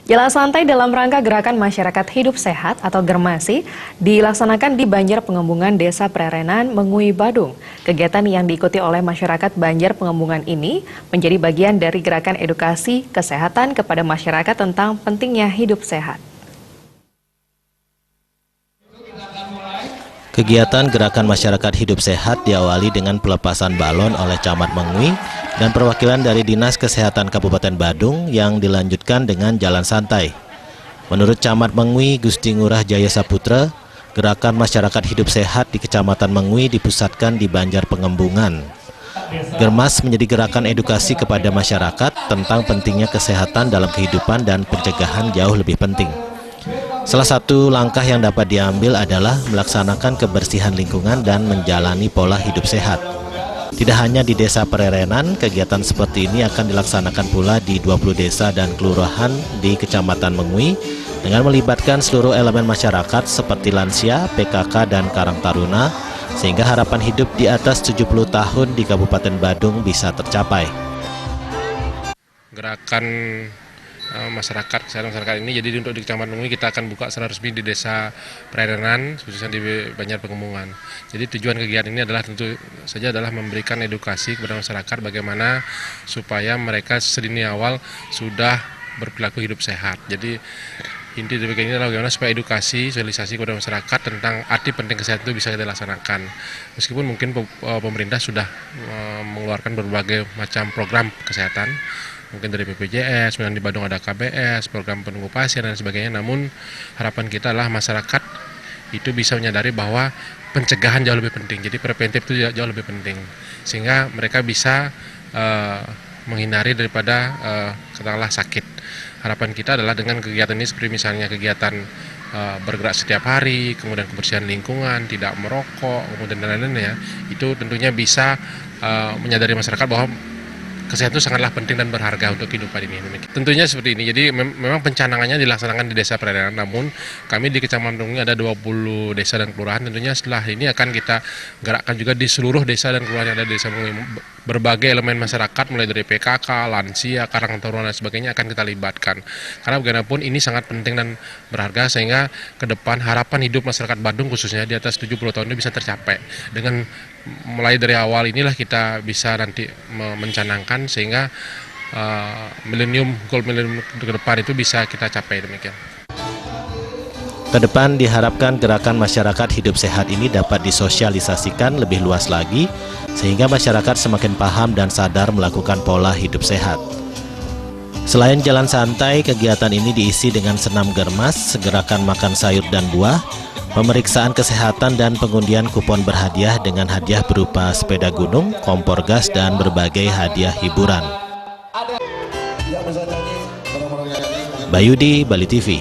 Jalan santai dalam rangka Gerakan Masyarakat Hidup Sehat atau Germasi dilaksanakan di Banjar Pengembungan Desa Prerenan, Mengui, Badung. Kegiatan yang diikuti oleh masyarakat Banjar Pengembungan ini menjadi bagian dari gerakan edukasi kesehatan kepada masyarakat tentang pentingnya hidup sehat. Kegiatan Gerakan Masyarakat Hidup Sehat diawali dengan pelepasan balon oleh Camat Mengui dan perwakilan dari Dinas Kesehatan Kabupaten Badung yang dilanjutkan dengan jalan santai. Menurut Camat Mengui, Gusti Ngurah Jaya Saputra, Gerakan Masyarakat Hidup Sehat di Kecamatan Mengui dipusatkan di Banjar Pengembungan. Germas menjadi gerakan edukasi kepada masyarakat tentang pentingnya kesehatan dalam kehidupan dan pencegahan jauh lebih penting. Salah satu langkah yang dapat diambil adalah melaksanakan kebersihan lingkungan dan menjalani pola hidup sehat. Tidak hanya di Desa Prerenan, kegiatan seperti ini akan dilaksanakan pula di 20 desa dan kelurahan di Kecamatan Mengui dengan melibatkan seluruh elemen masyarakat seperti lansia, PKK, dan Karang Taruna, sehingga harapan hidup di atas 70 tahun di Kabupaten Badung bisa tercapai. Gerakan kesehatan masyarakat ini, jadi untuk di Kecamatan Mengui kita akan buka secara resmi di Desa Prerenan, khususnya di Banjar Pengembungan. Jadi tujuan kegiatan ini adalah tentu saja adalah memberikan edukasi kepada masyarakat bagaimana supaya mereka sedini awal sudah berperilaku hidup sehat. Jadi inti dari kegiatan ini adalah bagaimana supaya edukasi, sosialisasi kepada masyarakat tentang arti penting kesehatan itu bisa kita laksanakan. Meskipun mungkin pemerintah sudah mengeluarkan berbagai macam program kesehatan, mungkin dari BPJS, kemudian di Badung ada KBS, program penunggu pasien dan sebagainya. Namun harapan kita adalah masyarakat itu bisa menyadari bahwa pencegahan jauh lebih penting. Jadi preventif itu jauh lebih penting, sehingga mereka bisa menghindari daripada katakanlah sakit. Harapan kita adalah dengan kegiatan ini seperti misalnya kegiatan bergerak setiap hari, kemudian kebersihan lingkungan, tidak merokok, kemudian lain-lain ya, itu tentunya bisa menyadari masyarakat bahwa kesehatan itu sangatlah penting dan berharga untuk kehidupan ini. Tentunya seperti ini, jadi memang pencanangannya dilaksanakan di Desa Prerenan, namun kami di Kecamatan Mengui ada 20 desa dan kelurahan, tentunya setelah ini akan kita gerakkan juga di seluruh desa dan kelurahan yang ada di Desa Mengui. Berbagai elemen masyarakat, mulai dari PKK, lansia, Karang Taruna dan sebagainya akan kita libatkan. Karena bagaimanapun ini sangat penting dan berharga, sehingga ke depan harapan hidup masyarakat Badung khususnya di atas 70 tahun itu bisa tercapai. Dengan mulai dari awal inilah kita bisa nanti mencanangkan sehingga goal milenium ke depan itu bisa kita capai demikian. Ke depan diharapkan gerakan masyarakat hidup sehat ini dapat disosialisasikan lebih luas lagi sehingga masyarakat semakin paham dan sadar melakukan pola hidup sehat. Selain jalan santai, kegiatan ini diisi dengan senam germas, gerakan makan sayur dan buah, pemeriksaan kesehatan dan pengundian kupon berhadiah dengan hadiah berupa sepeda gunung, kompor gas, dan berbagai hadiah hiburan. Bayudi, Bali TV.